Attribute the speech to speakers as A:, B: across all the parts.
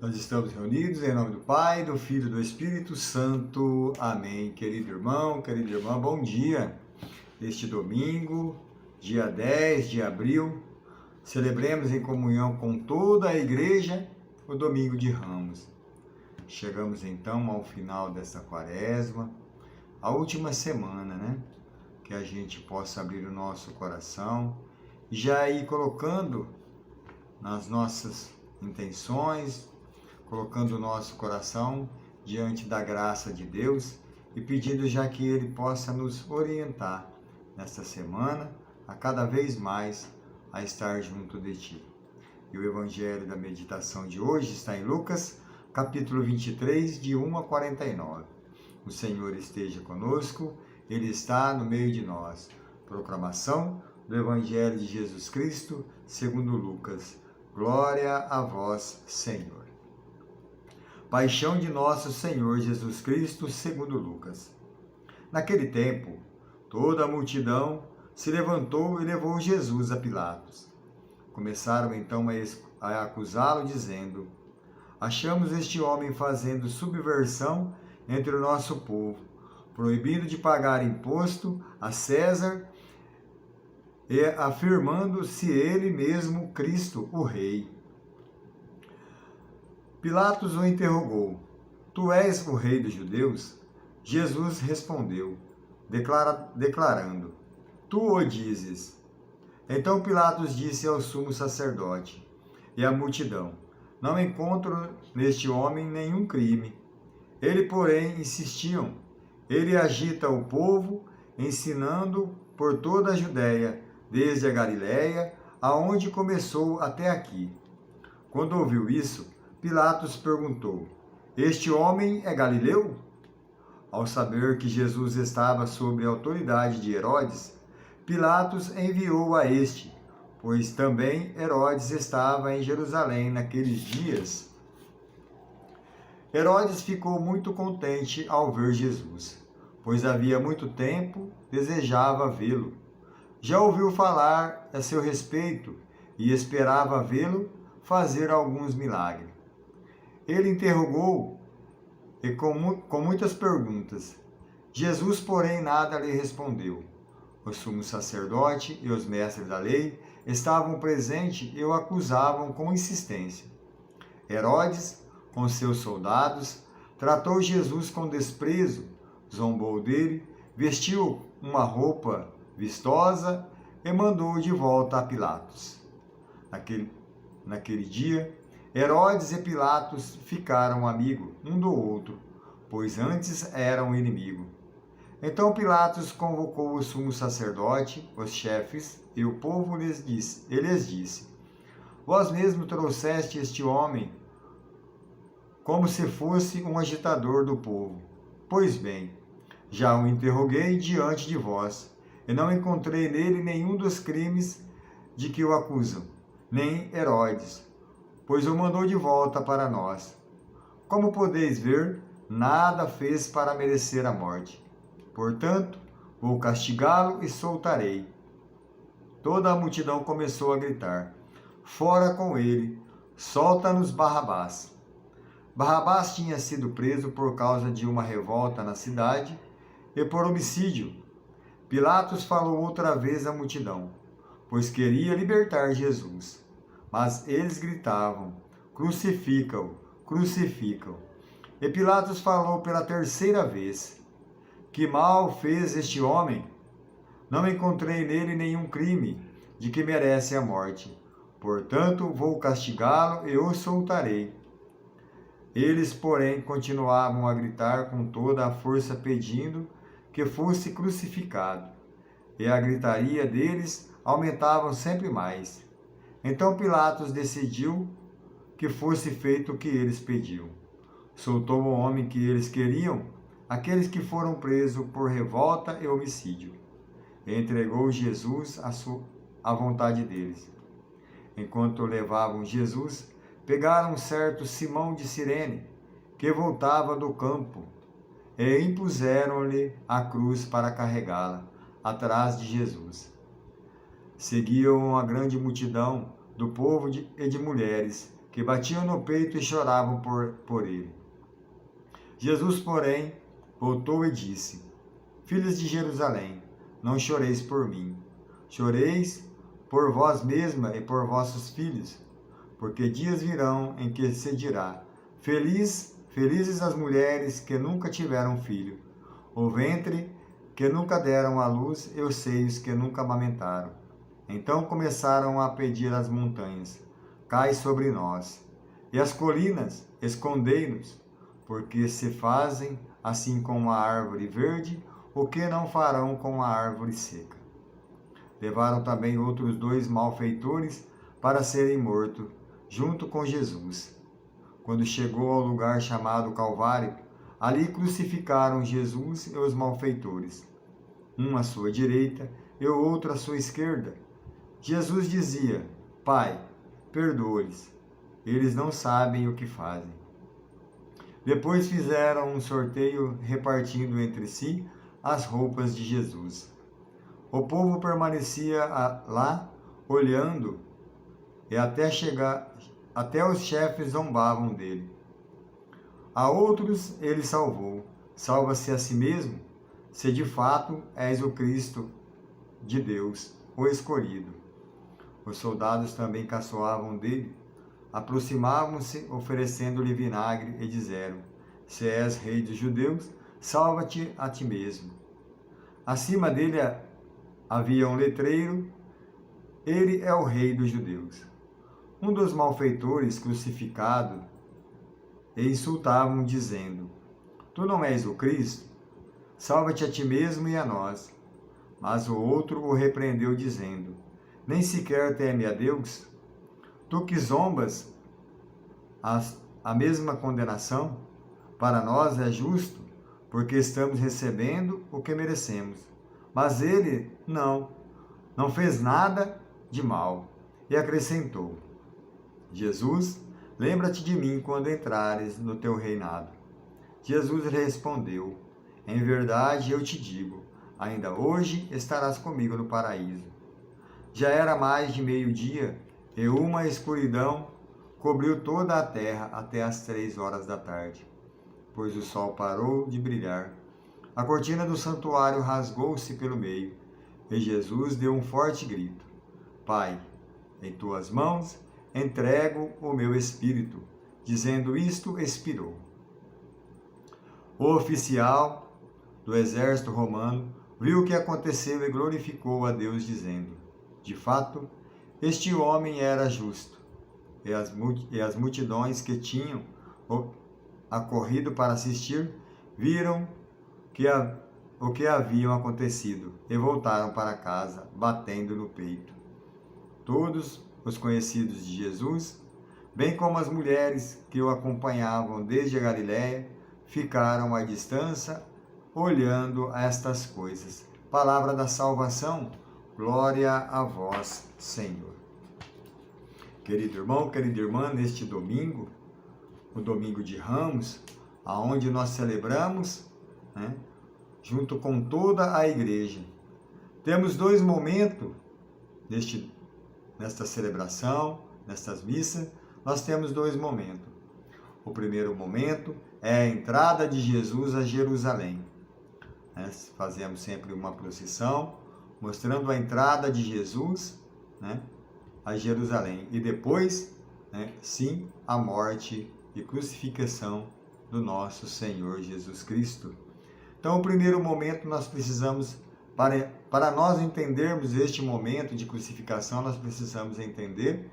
A: Nós estamos reunidos em nome do Pai, do Filho e do Espírito Santo. Amém. Querido irmão, querida irmã, bom dia. Este domingo, dia 10 de abril, celebremos em comunhão com toda a igreja o Domingo de Ramos. Chegamos então ao final dessa quaresma, a última semana, né? Que a gente possa abrir o nosso coração e já ir colocando nas nossas intenções, colocando o nosso coração diante da graça de Deus e pedindo já que Ele possa nos orientar nesta semana, a cada vez mais a estar junto de Ti. E o Evangelho da meditação de hoje está em Lucas, capítulo 23, de 1 a 49. O Senhor esteja conosco, Ele está no meio de nós. Proclamação do Evangelho de Jesus Cristo, segundo Lucas. Glória a vós, Senhor. Paixão de nosso Senhor Jesus Cristo, segundo Lucas. Naquele tempo, toda a multidão se levantou e levou Jesus a Pilatos. Começaram então a acusá-lo, dizendo: achamos este homem fazendo subversão entre o nosso povo, proibindo de pagar imposto a César e afirmando-se ele mesmo Cristo, o Rei. Pilatos o interrogou: tu és o Rei dos judeus? Jesus respondeu, declarando: tu o dizes. Então Pilatos disse ao sumo sacerdote e à multidão: não encontro neste homem nenhum crime. Ele, porém, insistiam: ele agita o povo, ensinando por toda a Judéia, desde a Galiléia, aonde começou até aqui. Quando ouviu isso, Pilatos perguntou: este homem é galileu? Ao saber que Jesus estava sob a autoridade de Herodes, Pilatos enviou a este, pois também Herodes estava em Jerusalém naqueles dias. Herodes ficou muito contente ao ver Jesus, pois havia muito tempo desejava vê-lo. Já ouviu falar a seu respeito e esperava vê-lo fazer alguns milagres. Ele interrogou e com muitas perguntas. Jesus, porém, nada lhe respondeu. O sumo sacerdote e os mestres da lei estavam presentes e o acusavam com insistência. Herodes, com seus soldados, tratou Jesus com desprezo, zombou dele, vestiu uma roupa vistosa e mandou-o de volta a Pilatos. Naquele dia, Herodes e Pilatos ficaram amigos um do outro, pois antes eram inimigos. Então Pilatos convocou o sumo sacerdote, os chefes e o povo e lhes disse: vós mesmo trouxeste este homem como se fosse um agitador do povo. Pois bem, já o interroguei diante de vós, e não encontrei nele nenhum dos crimes de que o acusam, nem Herodes, pois o mandou de volta para nós. Como podeis ver, nada fez para merecer a morte. Portanto, vou castigá-lo e soltarei. Toda a multidão começou a gritar: fora com ele, solta-nos Barrabás. Barrabás tinha sido preso por causa de uma revolta na cidade e por homicídio. Pilatos falou outra vez à multidão, pois queria libertar Jesus. Mas eles gritavam: crucifica-o, crucifica-o. E Pilatos falou pela terceira vez: que mal fez este homem? Não encontrei nele nenhum crime de que merece a morte. Portanto, vou castigá-lo e o soltarei. Eles, porém, continuavam a gritar com toda a força, pedindo que fosse crucificado. E a gritaria deles aumentava sempre mais. Então Pilatos decidiu que fosse feito o que eles pediam. Soltou o homem que eles queriam, aqueles que foram presos por revolta e homicídio, e entregou Jesus à vontade deles. Enquanto levavam Jesus, pegaram certo Simão de Cirene, que voltava do campo, e impuseram-lhe a cruz para carregá-la atrás de Jesus. Seguiam uma grande multidão do povo e de mulheres que batiam no peito e choravam por ele. Jesus, porém, voltou e disse: Filhos de Jerusalém, não choreis por mim, choreis por vós mesma e por vossos filhos, porque dias virão em que se dirá: felizes as mulheres que nunca tiveram filho, o ventre que nunca deram à luz e os seios que nunca amamentaram. Então começaram a pedir às montanhas: cai sobre nós, e as colinas, escondei-nos, porque se fazem assim com a árvore verde, o que não farão com a árvore seca. Levaram também outros 2 malfeitores para serem mortos, junto com Jesus. Quando chegou ao lugar chamado Calvário, ali crucificaram Jesus e os malfeitores, um à sua direita e o outro à sua esquerda. Jesus dizia: Pai, perdoa-lhes, eles não sabem o que fazem. Depois fizeram um sorteio repartindo entre si as roupas de Jesus. O povo permanecia lá olhando e até os chefes zombavam dele. A outros ele salvou. Salva-se a si mesmo, se de fato és o Cristo de Deus, o escolhido. Os soldados também caçoavam dele. Aproximavam-se, oferecendo-lhe vinagre, e disseram: Se és rei dos judeus, salva-te a ti mesmo. Acima dele havia um letreiro: Ele é o rei dos judeus. Um dos malfeitores crucificado e insultavam, dizendo: Tu não és o Cristo? Salva-te a ti mesmo e a nós. Mas o outro o repreendeu, dizendo: Nem sequer teme a Deus? Tu que zombas a mesma condenação? Para nós é justo, porque estamos recebendo o que merecemos. Mas ele não fez nada de mal. E acrescentou: Jesus, lembra-te de mim quando entrares no teu reinado. Jesus lhe respondeu: Em verdade eu te digo, ainda hoje estarás comigo no paraíso. Já era mais de meio-dia, e uma escuridão cobriu toda a terra até as 3 horas da tarde, pois o sol parou de brilhar. A cortina do santuário rasgou-se pelo meio, e Jesus deu um forte grito: Pai, em tuas mãos entrego o meu espírito. Dizendo isto, expirou. O oficial do exército romano viu o que aconteceu e glorificou a Deus, dizendo: De fato, este homem era justo. E as multidões que tinham acorrido para assistir viram o que havia acontecido e voltaram para casa, batendo no peito. Todos os conhecidos de Jesus, bem como as mulheres que o acompanhavam desde a Galiléia, ficaram à distância, olhando estas coisas. Palavra da salvação, glória a vós, Senhor. Querido irmão, querida irmã, neste domingo, o domingo de Ramos, aonde nós celebramos, junto com toda a igreja, temos 2 momentos nesta celebração, nestas missas, nós temos 2 momentos. O primeiro momento é a entrada de Jesus a Jerusalém. Fazemos sempre uma procissão, mostrando a entrada de Jesus a Jerusalém. E depois, sim, a morte e crucificação do nosso Senhor Jesus Cristo. Então, o primeiro momento nós precisamos, para nós entendermos este momento de crucificação, nós precisamos entender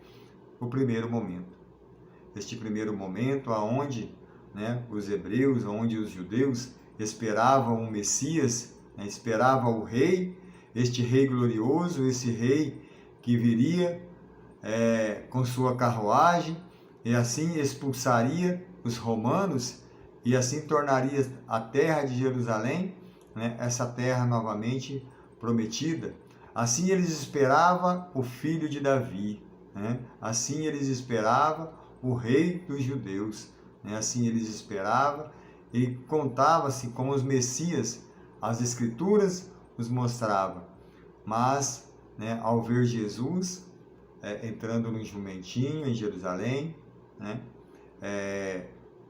A: o primeiro momento. Este primeiro momento onde os hebreus, onde os judeus esperavam o Messias, esperavam o rei, este rei glorioso, esse rei que viria com sua carruagem e assim expulsaria os romanos e assim tornaria a terra de Jerusalém, essa terra novamente prometida. Assim eles esperavam o filho de Davi, assim eles esperavam o rei dos judeus, assim eles esperavam e contava-se com os Messias, as Escrituras os mostravam. Mas, ao ver Jesus entrando no jumentinho em Jerusalém, né,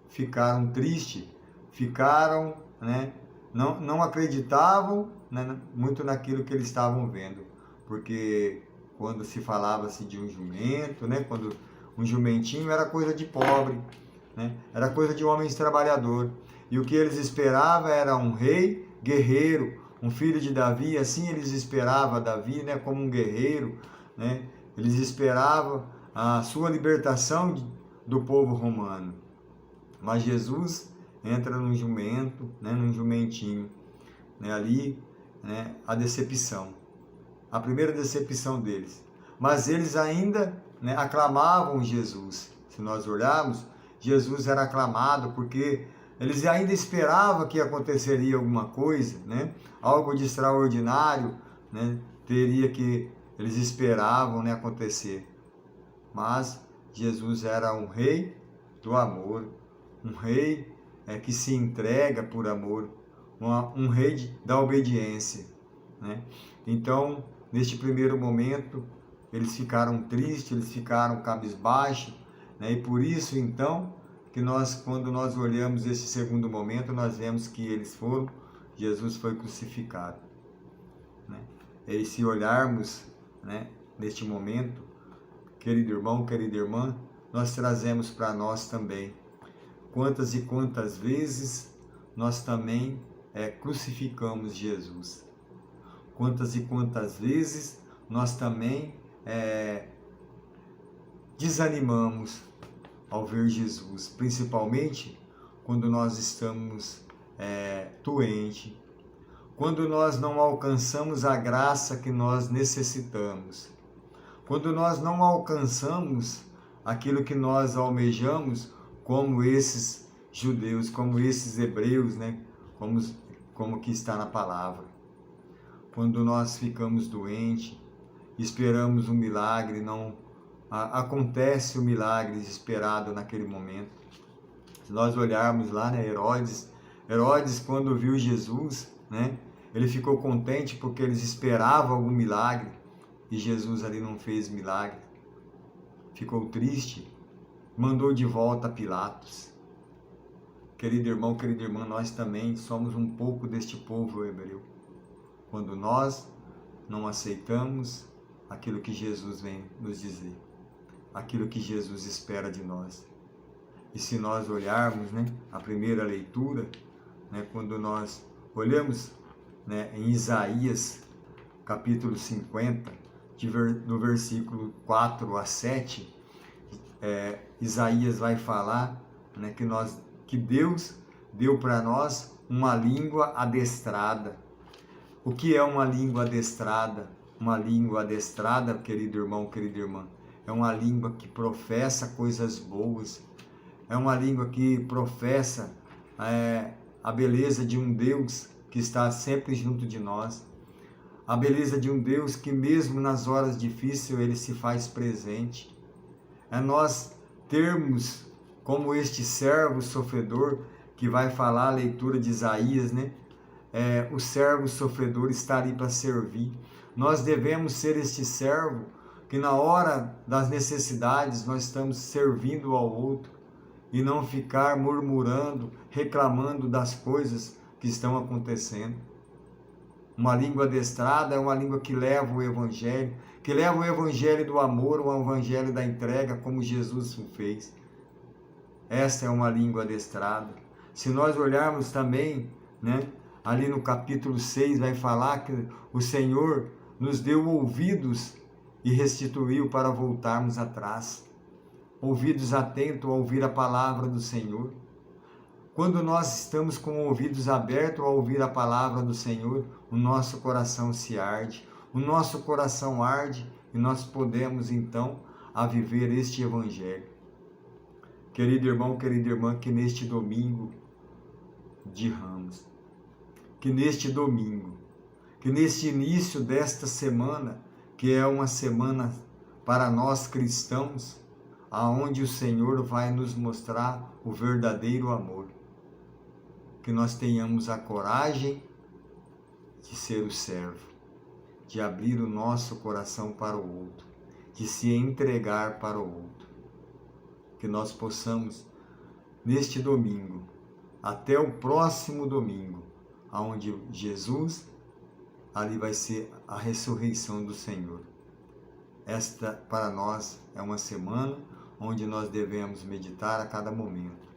A: ficaram tristes, ficaram, né, não acreditavam, né, muito naquilo que eles estavam vendo, porque quando se falava-se de um jumento, né, quando um jumentinho era coisa de pobre, né, era coisa de homens trabalhador, e o que eles esperavam era um rei guerreiro, um filho de Davi. Assim eles esperavam Davi, né, como um guerreiro, né, eles esperavam a sua libertação do povo romano. Mas Jesus entra num jumento, né, num jumentinho, né, ali, né, a decepção, a primeira decepção deles. Mas eles ainda, né, aclamavam Jesus. Se nós olharmos, Jesus era aclamado porque eles ainda esperavam que aconteceria alguma coisa, né, algo de extraordinário, né, teria que eles esperavam, né, acontecer. Mas Jesus era um rei do amor, um rei que se entrega por amor, um rei da obediência, né? Então, neste primeiro momento, eles ficaram tristes, eles ficaram cabisbaixos, né? E por isso, então, que nós, quando nós olhamos esse segundo momento, nós vemos que Jesus foi crucificado, né? E se olharmos, né, neste momento, querido irmão, querida irmã, nós trazemos para nós também quantas e quantas vezes nós também crucificamos Jesus. Quantas e quantas vezes nós também desanimamos ao ver Jesus, principalmente quando nós estamos doentes, quando nós não alcançamos a graça que nós necessitamos, quando nós não alcançamos aquilo que nós almejamos, como esses judeus, como esses hebreus, né? Como que está na palavra. Quando nós ficamos doentes, esperamos um milagre, não acontece o milagre esperado naquele momento. Se nós olharmos lá, né, Herodes, quando viu Jesus, né, ele ficou contente porque eles esperavam algum milagre e Jesus ali não fez milagre. Ficou triste, mandou de volta Pilatos. Querido irmão, querida irmã, nós também somos um pouco deste povo hebreu. Quando nós não aceitamos aquilo que Jesus vem nos dizer, aquilo que Jesus espera de nós. E se nós olharmos, né, a primeira leitura, né, quando nós olhamos, né, em Isaías, capítulo 50, do versículo 4 a 7, Isaías vai falar, né, que Deus deu para nós uma língua adestrada. O que é uma língua adestrada? Uma língua adestrada, querido irmão, querida irmã, é uma língua que professa coisas boas, é uma língua que professa a beleza de um Deus que está sempre junto de nós, a beleza de um Deus que mesmo nas horas difíceis ele se faz presente. É nós termos como este servo sofredor que vai falar a leitura de Isaías, né? O servo sofredor está ali para servir. Nós devemos ser este servo que na hora das necessidades nós estamos servindo ao outro e não ficar murmurando, reclamando das coisas que estão acontecendo. Uma língua adestrada é uma língua que leva o evangelho do amor, o evangelho da entrega, como Jesus o fez. Essa é uma língua adestrada. Se nós olharmos também, né, ali no capítulo 6 vai falar que o Senhor nos deu ouvidos e restituiu para voltarmos atrás. Ouvidos atentos a ouvir a palavra do Senhor. Quando nós estamos com ouvidos abertos a ouvir a palavra do Senhor, o nosso coração se arde, o nosso coração arde e nós podemos então a viver este evangelho. Querido irmão, querida irmã, que neste domingo de Ramos, que neste domingo, que neste início desta semana, que é uma semana para nós cristãos, aonde o Senhor vai nos mostrar o verdadeiro amor, que nós tenhamos a coragem de ser o servo, de abrir o nosso coração para o outro, de se entregar para o outro. que nós possamos, neste domingo, até o próximo domingo, onde Jesus, ali vai ser a ressurreição do Senhor. Esta, para nós, é uma semana onde nós devemos meditar a cada momento,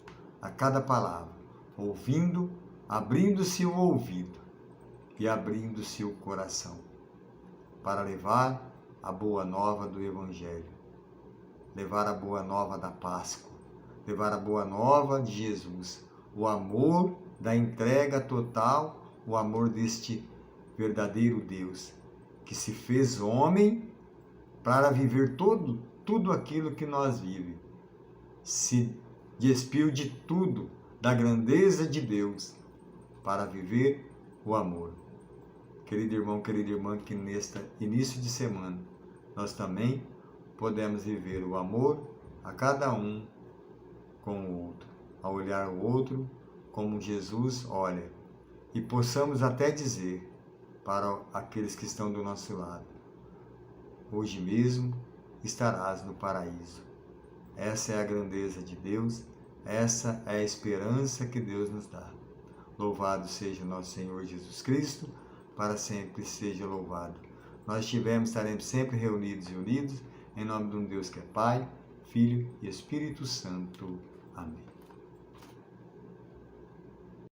A: a cada palavra, ouvindo, abrindo-se o ouvido e abrindo-se o coração, para levar a boa nova do Evangelho, levar a boa nova da Páscoa, levar a boa nova de Jesus, o amor da entrega total, o amor deste verdadeiro Deus, que se fez homem para viver tudo aquilo que nós vivemos, se despiu de tudo, da grandeza de Deus, para viver o amor. Querido irmão, querida irmã, que neste início de semana, nós também podemos viver o amor a cada um com o outro, a olhar o outro como Jesus olha, e possamos até dizer para aqueles que estão do nosso lado: hoje mesmo estarás no paraíso. Essa é a grandeza de Deus, essa é a esperança que Deus nos dá. Louvado seja nosso Senhor Jesus Cristo, para sempre seja louvado. Nós estaremos sempre reunidos e unidos, em nome de um Deus que é Pai, Filho e Espírito Santo. Amém.